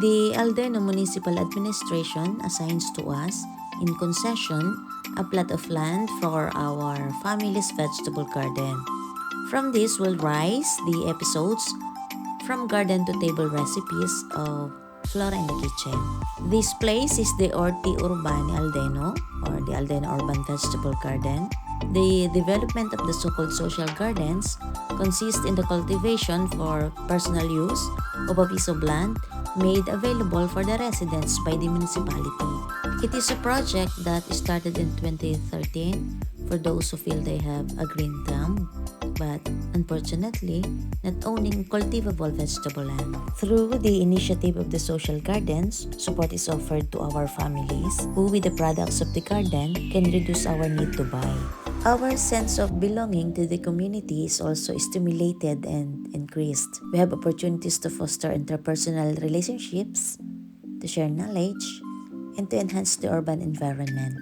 The Aldeno Municipal Administration assigns to us, in concession, a plot of land for our family's vegetable garden. From this will rise the episodes from garden to table recipes of Flora in the Kitchen. This place is the Orti Urbani Aldeno, or the Aldeno Urban Vegetable Garden. The development of the so-called social gardens consists in the cultivation for personal use of a piece of land made available for the residents by the municipality. It is a project that started in 2013 for those who feel they have a green thumb, but unfortunately, not owning cultivable vegetable land. Through the initiative of the social gardens, support is offered to our families who, with the products of the garden, can reduce our need to buy. Our sense of belonging to the community is also stimulated and increased. We have opportunities to foster interpersonal relationships, to share knowledge, and to enhance the urban environment.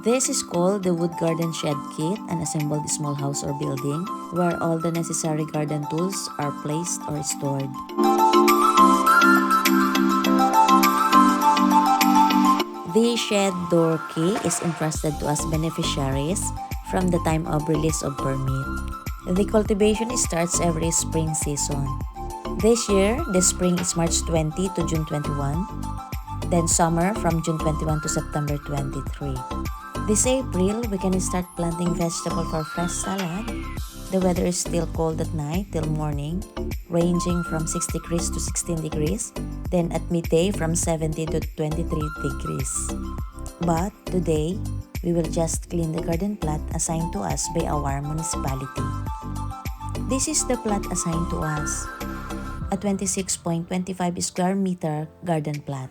This is called the Wood Garden Shed Kit, an assembled small house or building where all the necessary garden tools are placed or stored. The shed door key is entrusted to us beneficiaries from the time of release of permit. The cultivation starts every spring season. This year, the spring is March 20 to June 21, then summer from June 21 to September 23. This April, we can start planting vegetable for fresh salad. The weather is still cold at night till morning, ranging from 6 degrees to 16 degrees, then at midday from 17 to 23 degrees. But today, we will just clean the garden plot assigned to us by our municipality. This is the plot assigned to us, a 26.25 square meter garden plot.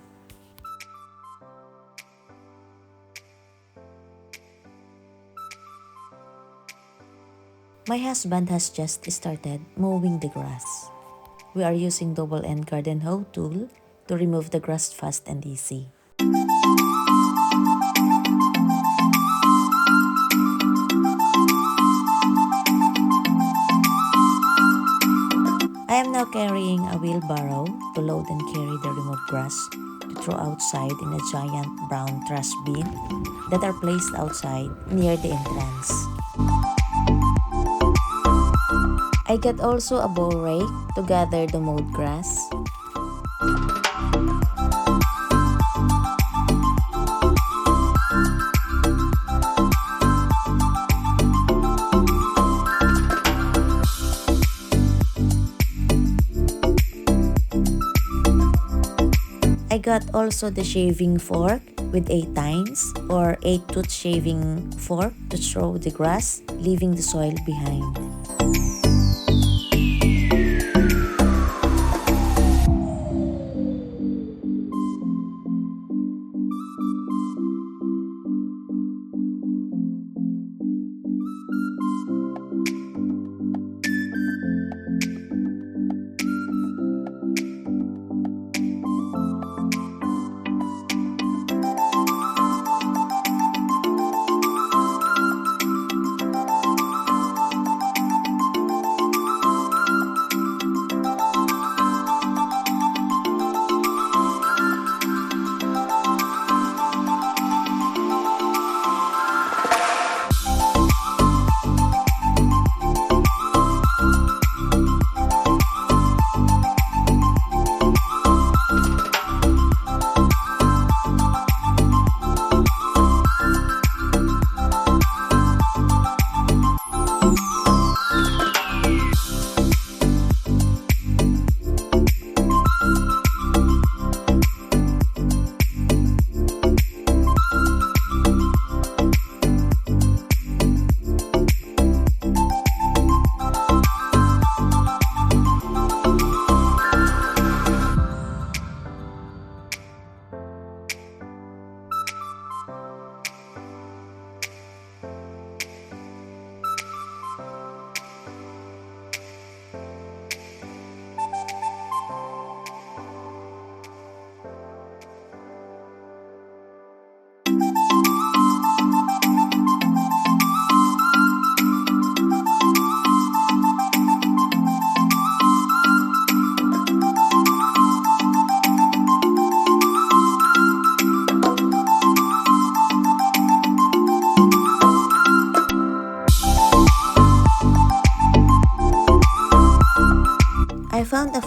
My husband has just started mowing the grass. We are using double-end garden hoe tool to remove the grass fast and easy. I am now carrying a wheelbarrow to load and carry the removed grass to throw outside in a giant brown trash bin that are placed outside near the entrance. I got also a bow rake to gather the mowed grass. I got also the shaving fork with 8 tines or 8-tooth shaving fork to throw the grass, leaving the soil behind.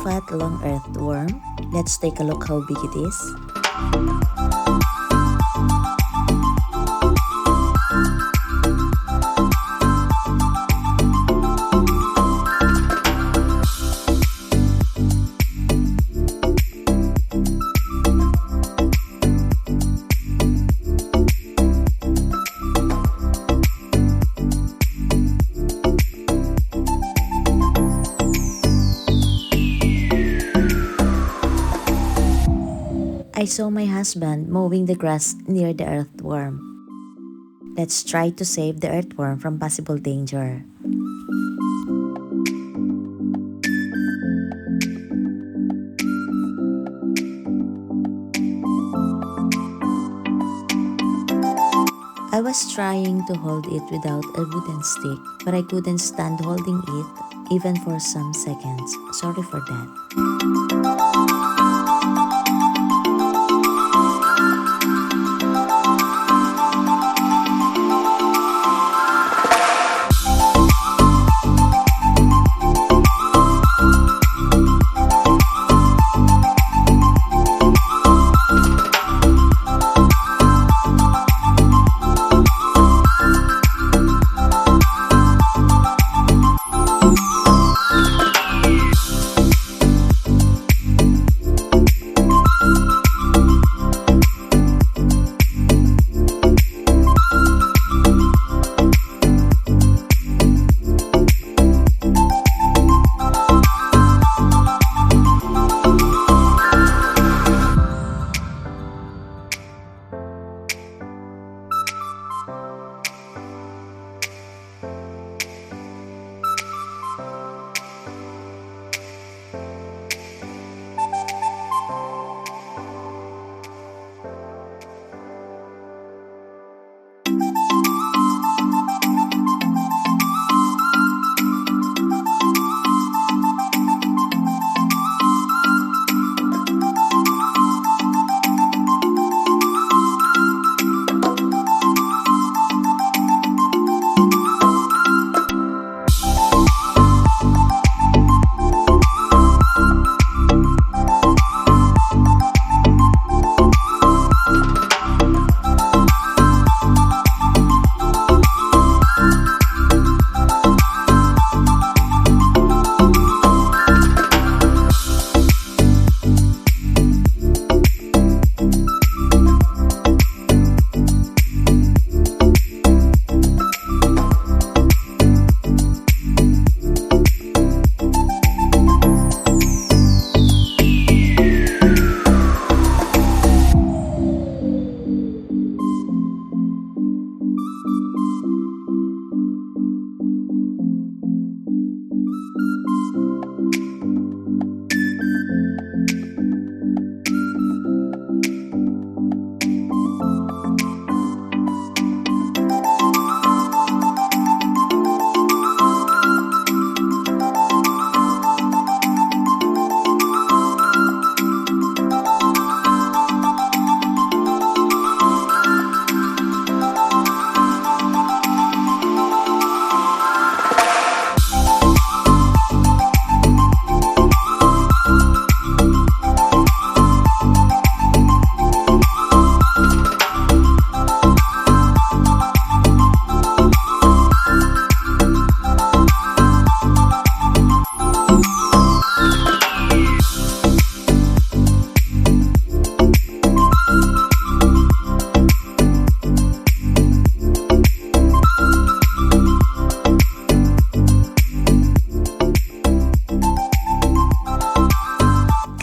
fat long earthworm. Let's take a look how big it is. I saw my husband mowing the grass near the earthworm. Let's try to save the earthworm from possible danger. I was trying to hold it without a wooden stick, but I couldn't stand holding it even for some seconds. Sorry for that.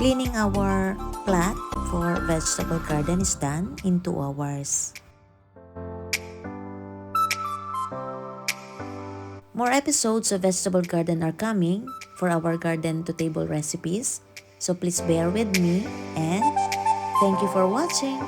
Cleaning our plot for vegetable garden is done in 2 hours. More episodes of vegetable garden are coming for our garden to table recipes, so please bear with me and thank you for watching.